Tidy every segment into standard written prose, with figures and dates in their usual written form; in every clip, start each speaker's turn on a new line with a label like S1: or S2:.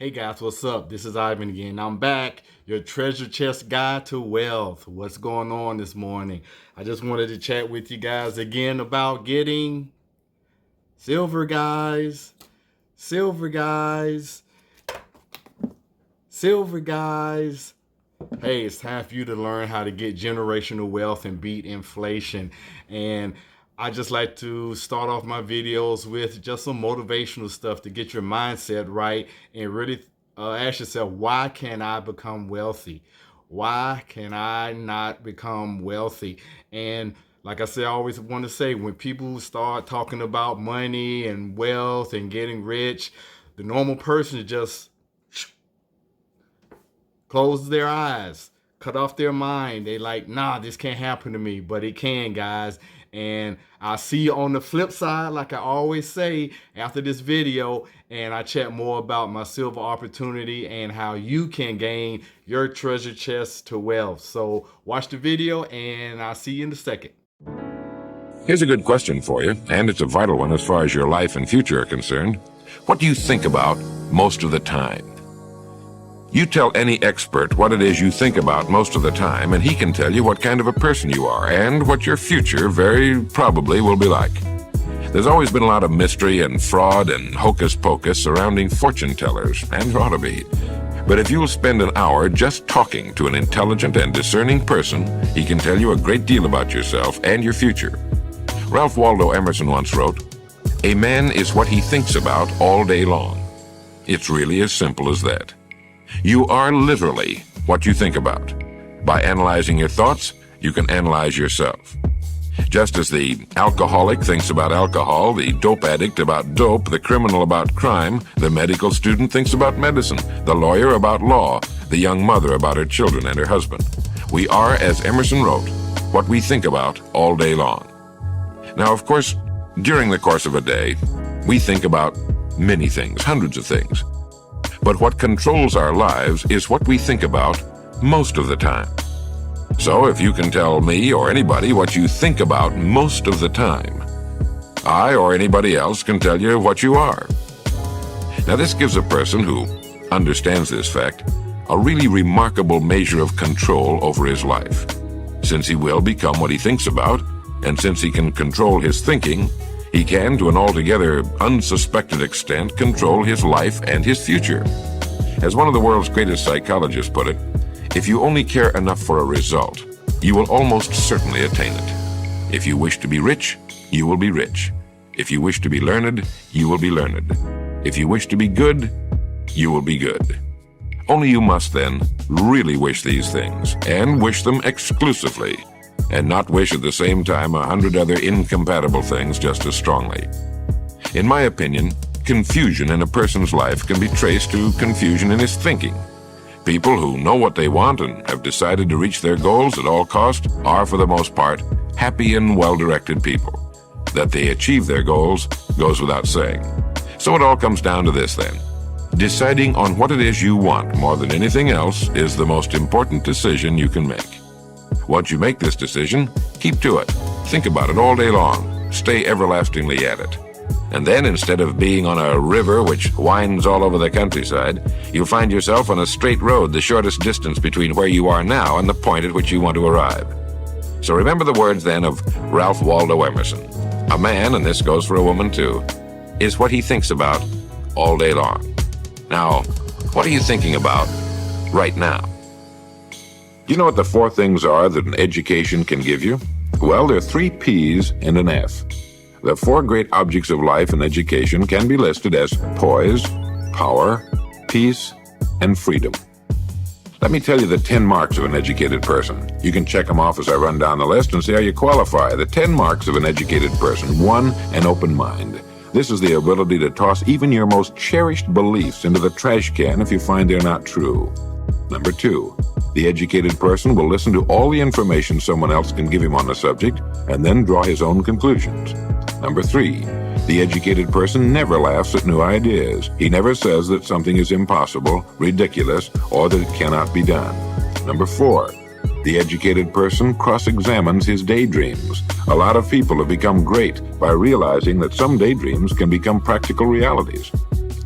S1: Hey guys, what's up? This is Ivan again. I'm back, your treasure chest guide to wealth. What's going on this morning? I just wanted to chat with you guys again about getting silver, guys. Silver, guys. Silver, guys. Hey, it's time for you to learn how to get generational wealth and beat inflation. And I just like to start off my videos with just some motivational stuff to get your mindset right and really ask yourself, why can't I become wealthy? Why can I not become wealthy? And like I said, I always want to say, when people start talking about money and wealth and getting rich, the normal person just closes their eyes, cut off their mind. They like, nah, this can't happen to me, but it can, guys. And I'll see you on the flip side, like I always say, after this video, and I chat more about my silver opportunity and how you can gain your treasure chest to wealth. So watch the video, and I'll see you in a second.
S2: Here's a good question for you, and it's a vital one as far as your life and future are concerned. What do you think about most of the time? You tell any expert what it is you think about most of the time, and he can tell you what kind of a person you are and what your future very probably will be like. There's always been a lot of mystery and fraud and hocus pocus surrounding fortune tellers, and there ought to be. But if you'll spend an hour just talking to an intelligent and discerning person, he can tell you a great deal about yourself and your future. Ralph Waldo Emerson once wrote, "A man is what he thinks about all day long." It's really as simple as that. You are literally what you think about. By analyzing your thoughts, you can analyze yourself. Just as the alcoholic thinks about alcohol, the dope addict about dope, the criminal about crime, the medical student thinks about medicine, the lawyer about law, the young mother about her children and her husband. We are, as Emerson wrote, what we think about all day long. Now, of course, during the course of a day, we think about many things, hundreds of things. But what controls our lives is what we think about most of the time. So if you can tell me or anybody what you think about most of the time, I or anybody else can tell you what you are. Now this gives a person who understands this fact a really remarkable measure of control over his life, since he will become what he thinks about, and since he can control his thinking, he can, to an altogether unsuspected extent, control his life and his future. As one of the world's greatest psychologists put it, if you only care enough for a result, you will almost certainly attain it. If you wish to be rich, you will be rich. If you wish to be learned, you will be learned. If you wish to be good, you will be good. Only you must then really wish these things, and wish them exclusively, and not wish at the same time 100 other incompatible things just as strongly. In my opinion, confusion in a person's life can be traced to confusion in his thinking. People who know what they want and have decided to reach their goals at all cost are, for the most part, happy and well-directed people. That they achieve their goals goes without saying. So it all comes down to this then. Deciding on what it is you want more than anything else is the most important decision you can make. Once you make this decision, keep to it. Think about it all day long. Stay everlastingly at it. And then, instead of being on a river which winds all over the countryside, you'll find yourself on a straight road, the shortest distance between where you are now and the point at which you want to arrive. So remember the words then of Ralph Waldo Emerson. A man, and this goes for a woman too, is what he thinks about all day long. Now, what are you thinking about right now? Do you know what the four things are that an education can give you? Well, there are 3 P's and an F. The 4 great objects of life and education can be listed as poise, power, peace, and freedom. Let me tell you the 10 marks of an educated person. You can check them off as I run down the list and see how you qualify. The 10 marks of an educated person. 1, an open mind. This is the ability to toss even your most cherished beliefs into the trash can if you find they're not true. Number 2, the educated person will listen to all the information someone else can give him on the subject and then draw his own conclusions. Number 3, the educated person never laughs at new ideas. He never says that something is impossible, ridiculous, or that it cannot be done. Number 4, the educated person cross-examines his daydreams. A lot of people have become great by realizing that some daydreams can become practical realities.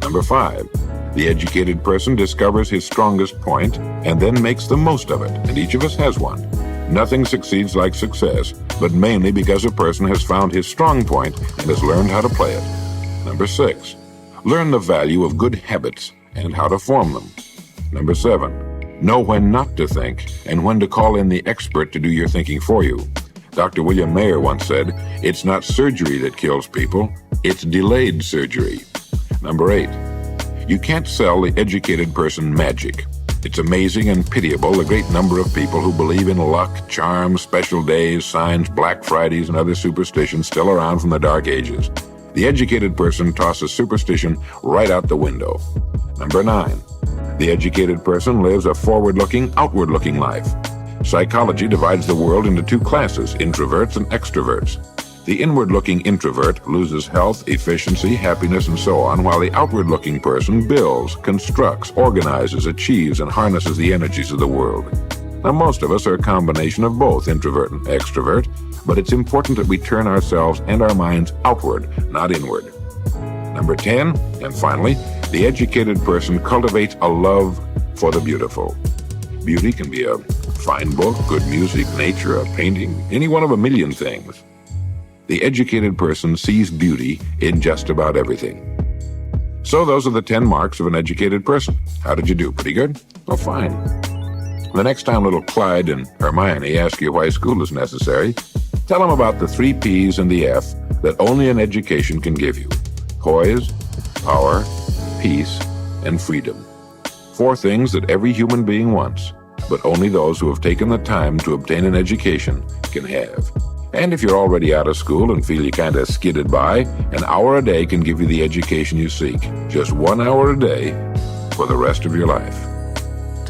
S2: Number 5, the educated person discovers his strongest point and then makes the most of it, and each of us has one. Nothing succeeds like success, but mainly because a person has found his strong point and has learned how to play it. Number 6, learn the value of good habits and how to form them. Number 7, know when not to think and when to call in the expert to do your thinking for you. Dr. William Mayer once said, "It's not surgery that kills people, it's delayed surgery." Number 8, you can't sell the educated person magic. It's amazing and pitiable the great number of people who believe in luck, charms, special days, signs, Black Fridays, and other superstitions still around from the Dark Ages. The educated person tosses superstition right out the window. Number 9, the educated person lives a forward-looking, outward-looking life. Psychology divides the world into 2 classes, introverts and extroverts. The inward-looking introvert loses health, efficiency, happiness, and so on, while the outward-looking person builds, constructs, organizes, achieves, and harnesses the energies of the world. Now, most of us are a combination of both introvert and extrovert, but it's important that we turn ourselves and our minds outward, not inward. Number 10, and finally, the educated person cultivates a love for the beautiful. Beauty can be a fine book, good music, nature, a painting, any one of a million things. The educated person sees beauty in just about everything. So those are the 10 marks of an educated person. How did you do? Pretty good? Oh, fine. The next time little Clyde and Hermione ask you why school is necessary, tell them about the 3 P's and the F that only an education can give you. Poise, power, peace, and freedom. 4 things that every human being wants, but only those who have taken the time to obtain an education can have. And if you're already out of school and feel you kind of skidded by, an hour a day can give you the education you seek. Just 1 hour a day for the rest of your life.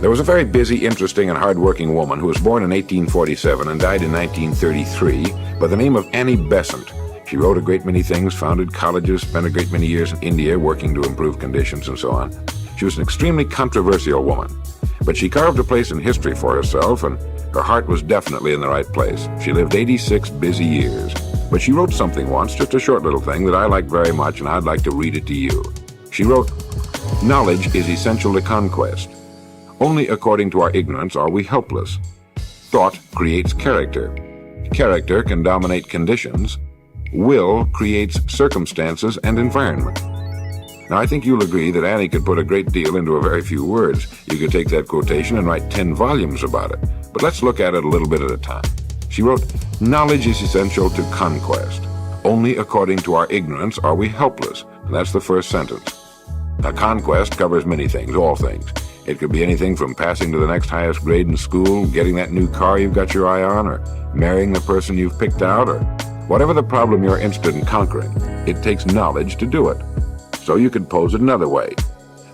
S2: There was a very busy, interesting, and hard-working woman who was born in 1847 and died in 1933 by the name of Annie Besant. She wrote a great many things, founded colleges, spent a great many years in India working to improve conditions and so on. She was an extremely controversial woman, but she carved a place in history for herself, and her heart was definitely in the right place. She lived 86 busy years, but she wrote something once, just a short little thing that I like very much, and I'd like to read it to you. She wrote, "Knowledge is essential to conquest. Only according to our ignorance are we helpless. Thought creates character. Character can dominate conditions. Will creates circumstances and environment." Now, I think you'll agree that Annie could put a great deal into a very few words. You could take that quotation and write 10 volumes about it. But let's look at it a little bit at a time. She wrote, "Knowledge is essential to conquest. Only according to our ignorance are we helpless." And that's the first sentence. Now, conquest covers many things, all things. It could be anything from passing to the next highest grade in school, getting that new car you've got your eye on, or marrying the person you've picked out, or whatever the problem you're interested in conquering. It takes knowledge to do it. So you could pose it another way.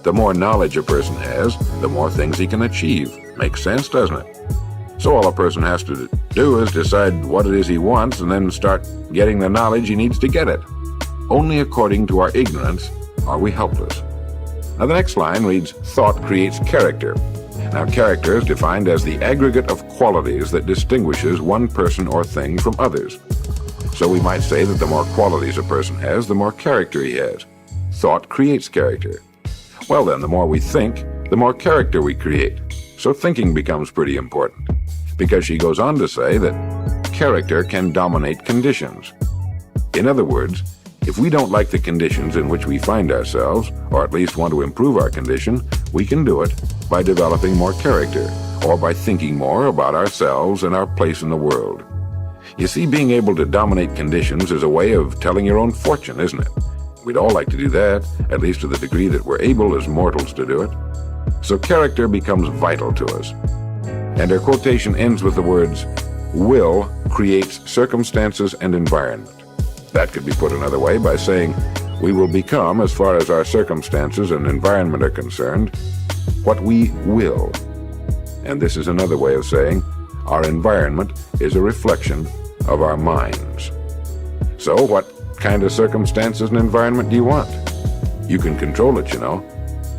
S2: The more knowledge a person has, the more things he can achieve. Makes sense, doesn't it? So all a person has to do is decide what it is he wants and then start getting the knowledge he needs to get it. Only according to our ignorance are we helpless. Now the next line reads, "Thought creates character." Now character is defined as the aggregate of qualities that distinguishes one person or thing from others. So we might say that the more qualities a person has, the more character he has. Thought creates character. Well then, the more we think, the more character we create. So thinking becomes pretty important, because she goes on to say that character can dominate conditions. In other words, if we don't like the conditions in which we find ourselves, or at least want to improve our condition, we can do it by developing more character, or by thinking more about ourselves and our place in the world. You see, being able to dominate conditions is a way of telling your own fortune, isn't it? We'd all like to do that, at least to the degree that we're able as mortals to do it. So character becomes vital to us. And her quotation ends with the words, "Will creates circumstances and environment." That could be put another way by saying, we will become, as far as our circumstances and environment are concerned, what we will. And this is another way of saying, our environment is a reflection of our minds. So what kind of circumstances and environment do you want? You can control it, you know,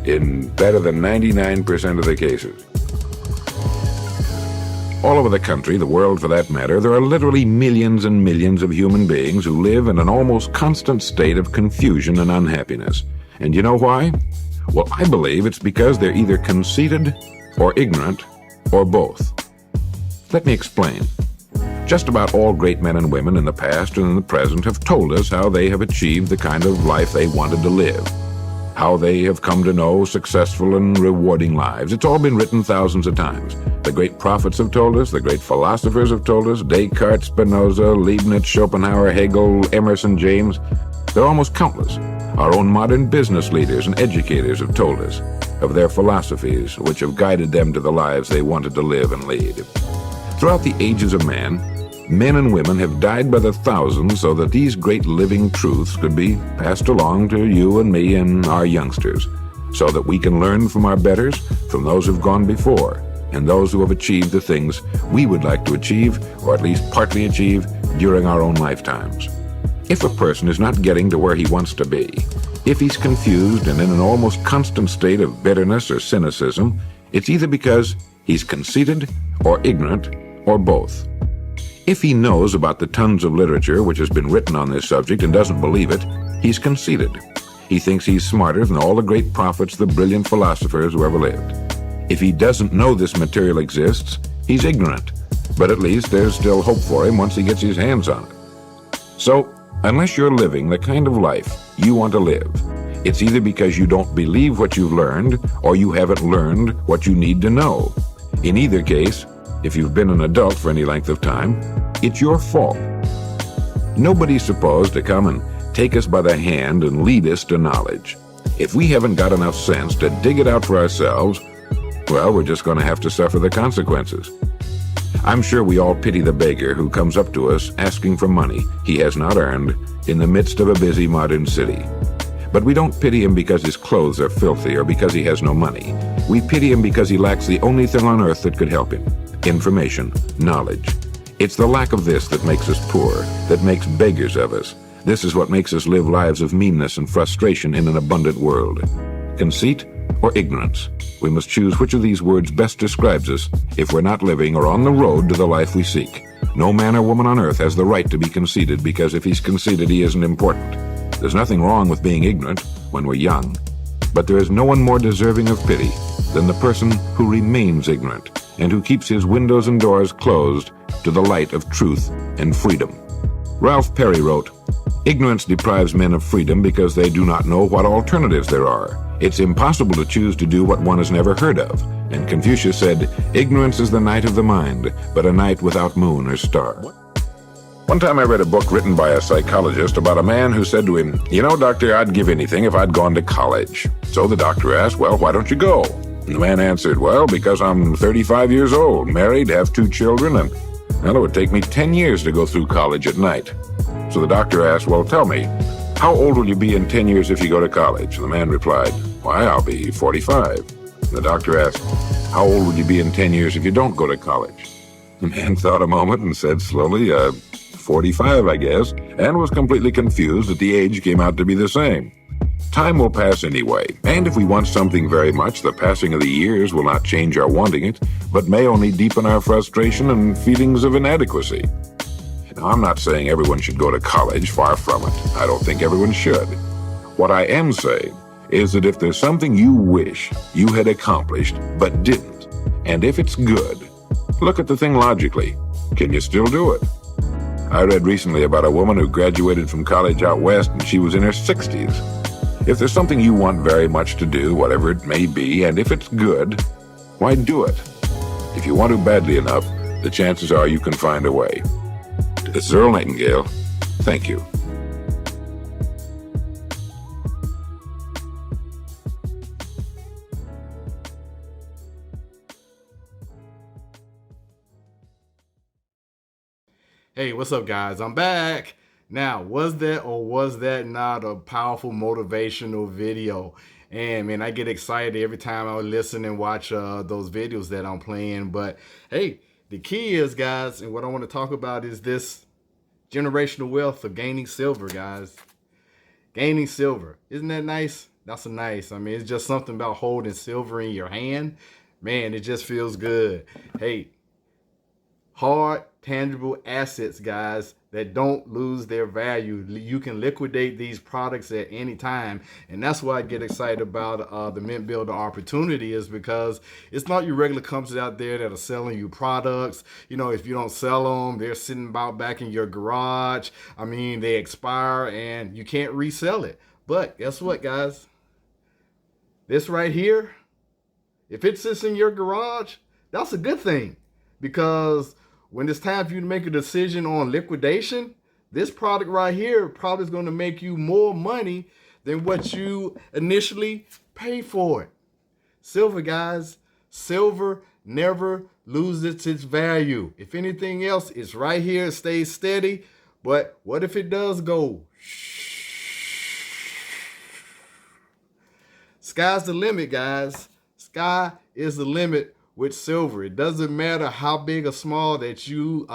S2: in better than 99% of the cases. All over the country, the world for that matter, there are literally millions and millions of human beings who live in an almost constant state of confusion and unhappiness. And you know why? Well, I believe it's because they're either conceited or ignorant or both. Let me explain. Just about all great men and women in the past and in the present have told us how they have achieved the kind of life they wanted to live, how they have come to know successful and rewarding lives. It's all been written thousands of times. The great prophets have told us, the great philosophers have told us, Descartes, Spinoza, Leibniz, Schopenhauer, Hegel, Emerson, James. They're almost countless. Our own modern business leaders and educators have told us of their philosophies which have guided them to the lives they wanted to live and lead. Throughout the ages of man, men and women have died by the thousands so that these great living truths could be passed along to you and me and our youngsters, so that we can learn from our betters, from those who've gone before, and those who have achieved the things we would like to achieve, or at least partly achieve, during our own lifetimes. If a person is not getting to where he wants to be, if he's confused and in an almost constant state of bitterness or cynicism, it's either because he's conceited or ignorant or both. If he knows about the tons of literature which has been written on this subject and doesn't believe it, he's conceited. He thinks he's smarter than all the great prophets, the brilliant philosophers who ever lived. If he doesn't know this material exists, he's ignorant. But at least there's still hope for him once he gets his hands on it. So, unless you're living the kind of life you want to live, it's either because you don't believe what you've learned or you haven't learned what you need to know. In either case, if you've been an adult for any length of time, it's your fault. Nobody's supposed to come and take us by the hand and lead us to knowledge. If we haven't got enough sense to dig it out for ourselves, well, we're just going to have to suffer the consequences. I'm sure we all pity the beggar who comes up to us asking for money he has not earned in the midst of a busy modern city. But we don't pity him because his clothes are filthy or because he has no money. We pity him because he lacks the only thing on earth that could help him: information, knowledge. It's the lack of this that makes us poor, that makes beggars of us. This is what makes us live lives of meanness and frustration in an abundant world. Conceit or ignorance. We must choose which of these words best describes us if we're not living or on the road to the life we seek. No man or woman on earth has the right to be conceited, because if he's conceited, he isn't important. There's nothing wrong with being ignorant when we're young, but there is no one more deserving of pity than the person who remains ignorant and who keeps his windows and doors closed to the light of truth and freedom. Ralph Perry wrote, "Ignorance deprives men of freedom because they do not know what alternatives there are. It's impossible to choose to do what one has never heard of." And Confucius said, "Ignorance is the night of the mind, but a night without moon or star." One time I read a book written by a psychologist about a man who said to him, "You know, doctor, I'd give anything if I'd gone to college." So the doctor asked, "Well, why don't you go?" And the man answered, "Well, because I'm 35 years old, married, have 2 children, and well, it would take me 10 years to go through college at night." So the doctor asked, "Well, tell me, how old will you be in 10 years if you go to college?" And the man replied, "Why, I'll be 45. And the doctor asked, "How old would you be in 10 years if you don't go to college?" The man thought a moment and said slowly, 45, I guess, and was completely confused that the age came out to be the same. Time will pass anyway, and if we want something very much, the passing of the years will not change our wanting it, but may only deepen our frustration and feelings of inadequacy. Now, I'm not saying everyone should go to college, far from it. I don't think everyone should. What I am saying is that if there's something you wish you had accomplished but didn't, and if it's good, look at the thing logically. Can you still do it? I read recently about a woman who graduated from college out west and she was in her 60s. If there's something you want very much to do, whatever it may be, and if it's good, why do it? If you want to badly enough, the chances are you can find a way. This is Earl Nightingale. Thank you.
S1: Hey, what's up, guys? I'm back. Now, was that or was that not a powerful motivational video? And man, I get excited every time I listen and watch those videos that I'm playing. But hey, the key is, guys, and what I want to talk about is this generational wealth of gaining silver, guys. Gaining silver. Isn't that nice? That's a nice. I mean, it's just something about holding silver in your hand. Man, it just feels good. Hey, hard, tangible assets, guys, that don't lose their value. You can liquidate these products at any time. And that's why I get excited about the Mint Builder opportunity, is because it's not your regular companies out there that are selling you products. You know, if you don't sell them, they're sitting about back in your garage. I mean, they expire and you can't resell it. But guess what, guys? This right here, if it sits in your garage, that's a good thing, because when it's time for you to make a decision on liquidation, this product right here probably is going to make you more money than what you initially paid for it. Silver, guys, silver never loses its value. If anything else, it's right here, it stays steady. But what if it does go? Sky's the limit, guys. Sky is the limit with silver. It doesn't matter how big or small that you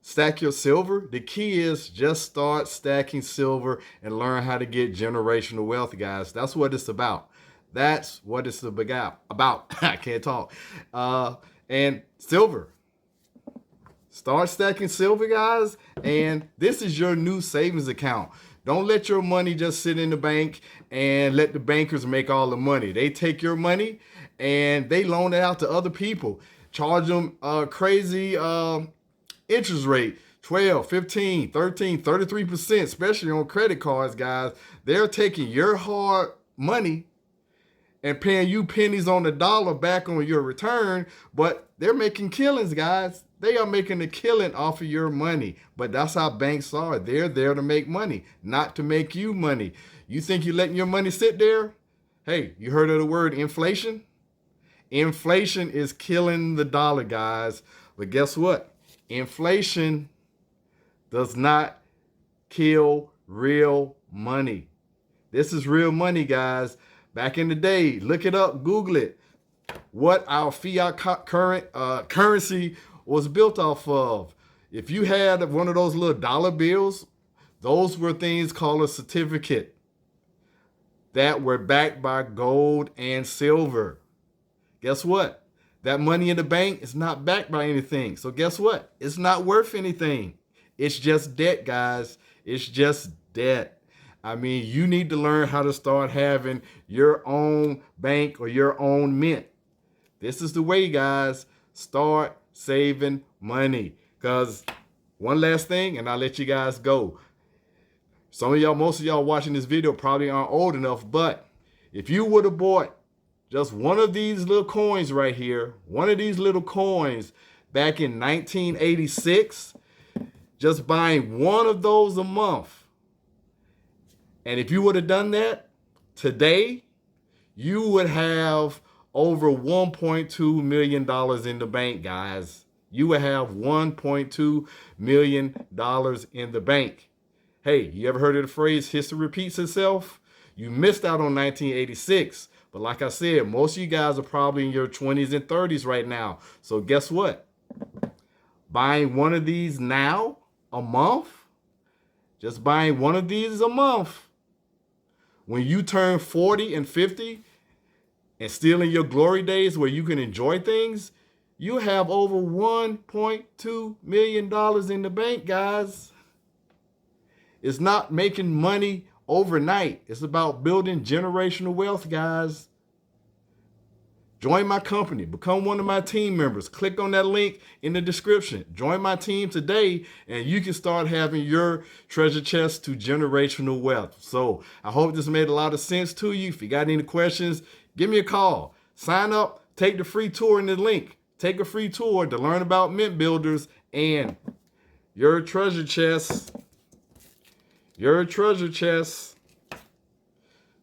S1: stack your silver. The key is just start stacking silver and learn how to get generational wealth, guys. That's what it's about. That's what it's about. I can't talk. And silver. Start stacking silver, guys. And this is your new savings account. Don't let your money just sit in the bank and let the bankers make all the money. They take your money and they loan it out to other people. Charge them crazy interest rate, 12, 15, 13, 33%, especially on credit cards, guys. They're taking your hard money and paying you pennies on the dollar back on your return, but they're making killings, guys. They are making a killing off of your money. But that's how banks are. They're there to make money, not to make you money. You think you're letting your money sit there? Hey, you heard of the word inflation? Inflation is killing the dollar, guys. But guess what? Inflation does not kill real money. This is real money, guys. Back in the day, look it up, Google it. What our fiat currency was built off of. If you had one of those little dollar bills, those were things called a certificate that were backed by gold and silver. Guess what? That money in the bank is not backed by anything. So guess what? It's not worth anything. It's just debt, guys. It's just debt. I mean, you need to learn how to start having your own bank or your own mint. This is the way, guys. Start saving money. Because one last thing, and I'll let you guys go. Most of y'all watching this video probably aren't old enough, but if you would have bought just one of these little coins right here, one of these little coins back in 1986, just buying one of those a month, and if you would have done that today, you would have over $1.2 million in the bank, guys. You would have $1.2 million in the bank. Hey, you ever heard of the phrase, history repeats itself? You missed out on 1986. But like I said, most of you guys are probably in your 20s and 30s right now. So guess what? Buying one of these now, a month, just buying one of these a month, when you turn 40 and 50 and still in your glory days where you can enjoy things, you have over $1.2 million in the bank, guys. It's not making money overnight. It's about building generational wealth, guys. Join my company. Become one of my team members. Click on that link in the description. Join my team today, and you can start having your treasure chest to generational wealth. So I hope this made a lot of sense to you. If you got any questions, give me a call. Sign up. Take the free tour in the link. Take a free tour to learn about mint builders and your treasure chest. Your treasure chest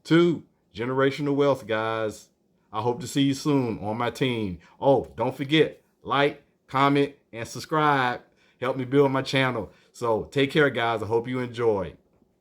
S1: to generational wealth, guys. I hope to see you soon on my team. Oh, don't forget, like, comment, and subscribe. Help me build my channel. So take care, guys. I hope you enjoy.